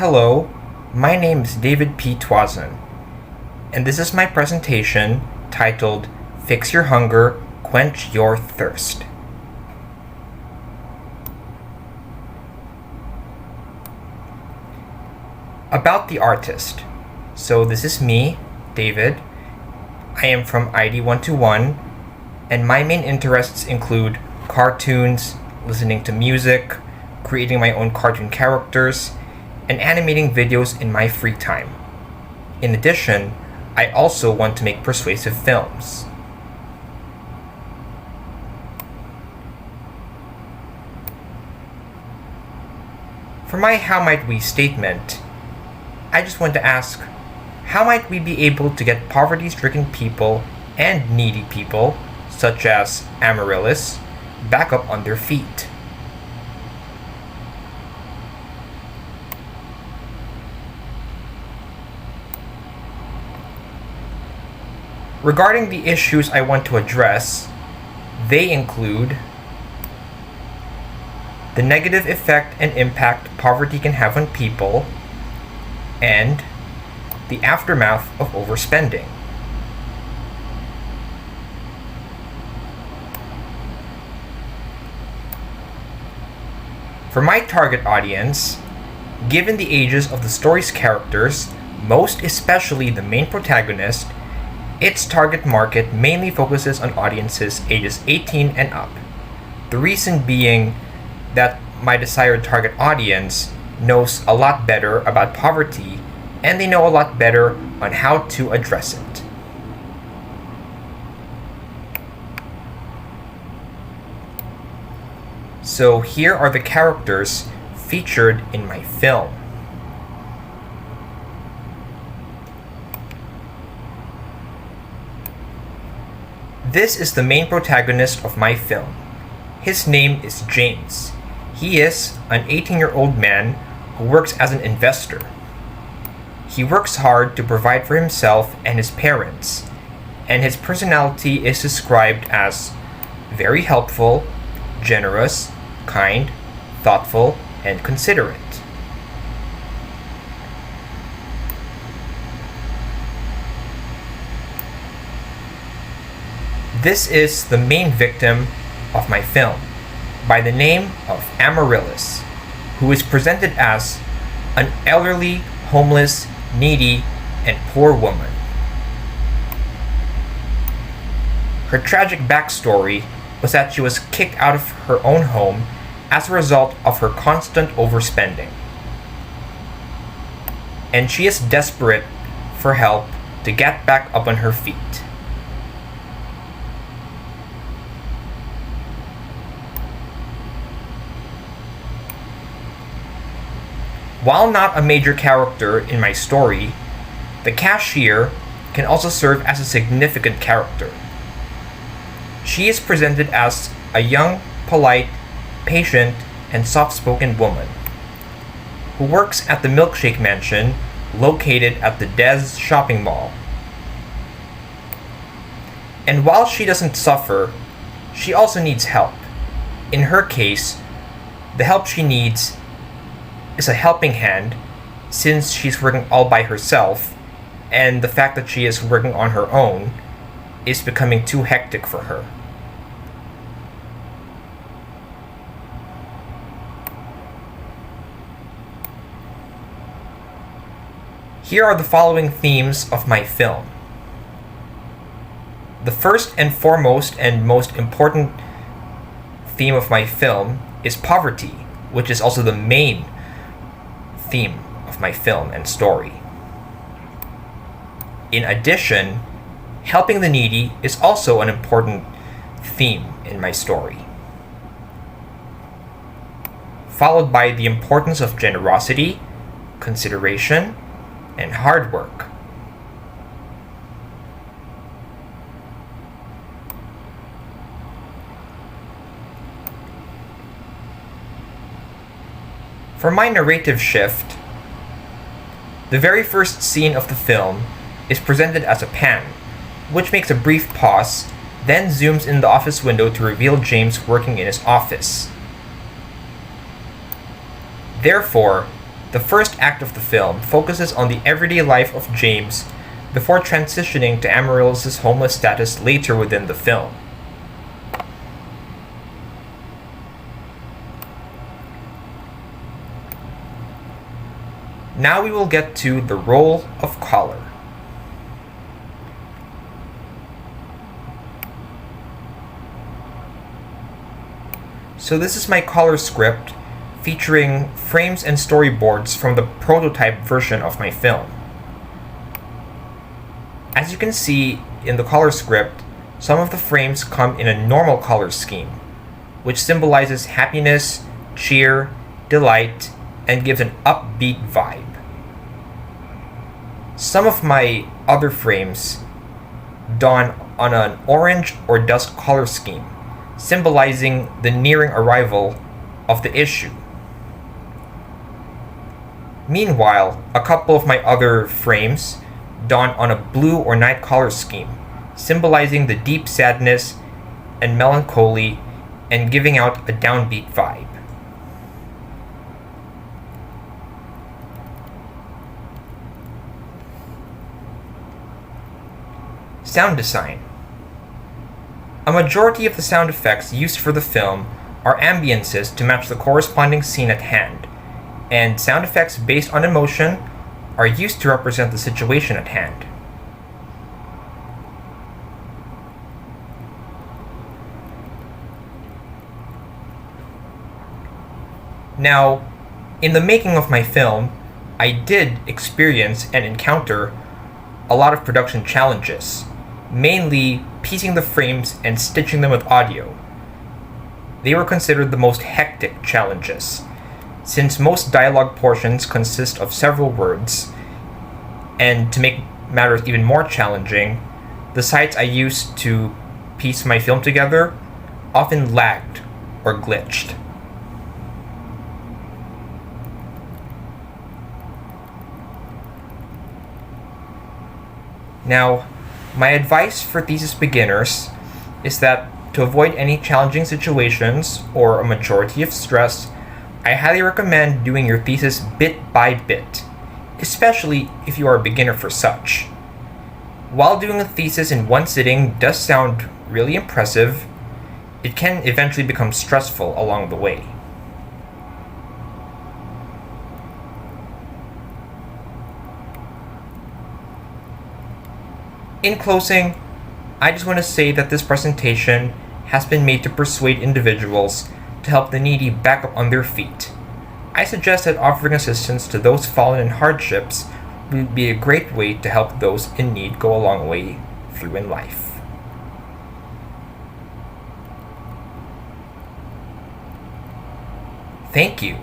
Hello, my name is David P. Twazan, and this is my presentation titled Fix Your Hunger, Quench Your Thirst. About the artist. So this is me, David. I am from ID 121, and my main interests include cartoons, listening to music, creating my own cartoon characters, and animating videos in my free time. In addition, I also want to make persuasive films. For my How Might We statement, I just want to ask, how might we be able to get poverty-stricken people and needy people, such as Amaryllis, back up on their feet? Regarding the issues I want to address, they include the negative effect and impact poverty can have on people, and the aftermath of overspending. For my target audience, given the ages of the story's characters, most especially the main protagonist, its target market mainly focuses on audiences ages 18 and up. The reason being that my desired target audience knows a lot better about poverty, and they know a lot better on how to address it. So here are the characters featured in my film. This is the main protagonist of my film. His name is James. He is an 18-year-old man who works as an investor. He works hard to provide for himself and his parents, and his personality is described as very helpful, generous, kind, thoughtful, and considerate. This is the main victim of my film, by the name of Amaryllis, who is presented as an elderly, homeless, needy, and poor woman. Her tragic backstory was that she was kicked out of her own home as a result of her constant overspending. And she is desperate for help to get back up on her feet. While not a major character in my story, the cashier can also serve as a significant character. She is presented as a young, polite, patient, and soft-spoken woman who works at the Milkshake Mansion located at the Des shopping mall. And while she doesn't suffer, she also needs help. In her case, the help she needs is a helping hand, since she's working all by herself, and the fact that she is working on her own is becoming too hectic for her. Here are the following themes of my film. The first and foremost and most important theme of my film is poverty, which is also the main theme of my film and story. In addition, helping the needy is also an important theme in my story, followed by the importance of generosity, consideration, and hard work. For my narrative shift, the very first scene of the film is presented as a pan, which makes a brief pause, then zooms in the office window to reveal James working in his office. Therefore, The first act of the film focuses on the everyday life of James before transitioning to Amaryllis' homeless status later within the film. Now we will get to the role of Collar. So this is my Collar script featuring frames and storyboards from the prototype version of my film. As you can see in the Collar script, some of the frames come in a normal color scheme, which symbolizes happiness, cheer, delight, and gives an upbeat vibe. Some of my other frames dawn on an orange or dusk color scheme, symbolizing the nearing arrival of the issue. Meanwhile, a couple of my other frames dawn on a blue or night color scheme, symbolizing the deep sadness and melancholy and giving out a downbeat vibe. Sound design. A majority of the sound effects used for the film are ambiances to match the corresponding scene at hand, and sound effects based on emotion are used to represent the situation at hand. Now, in the making of my film, I did experience and encounter a lot of production challenges, mainly piecing the frames and stitching them with audio. They were considered the most hectic challenges, since most dialogue portions consist of several words, and to make matters even more challenging, the sites I used to piece my film together often lagged or glitched. Now, my advice for thesis beginners is that to avoid any challenging situations or a majority of stress, I highly recommend doing your thesis bit by bit, especially if you are a beginner for such. While doing a thesis in one sitting does sound really impressive, it can eventually become stressful along the way. In closing, I just want to say that this presentation has been made to persuade individuals to help the needy back up on their feet. I suggest that offering assistance to those fallen in hardships would be a great way to help those in need go a long way through in life. Thank you.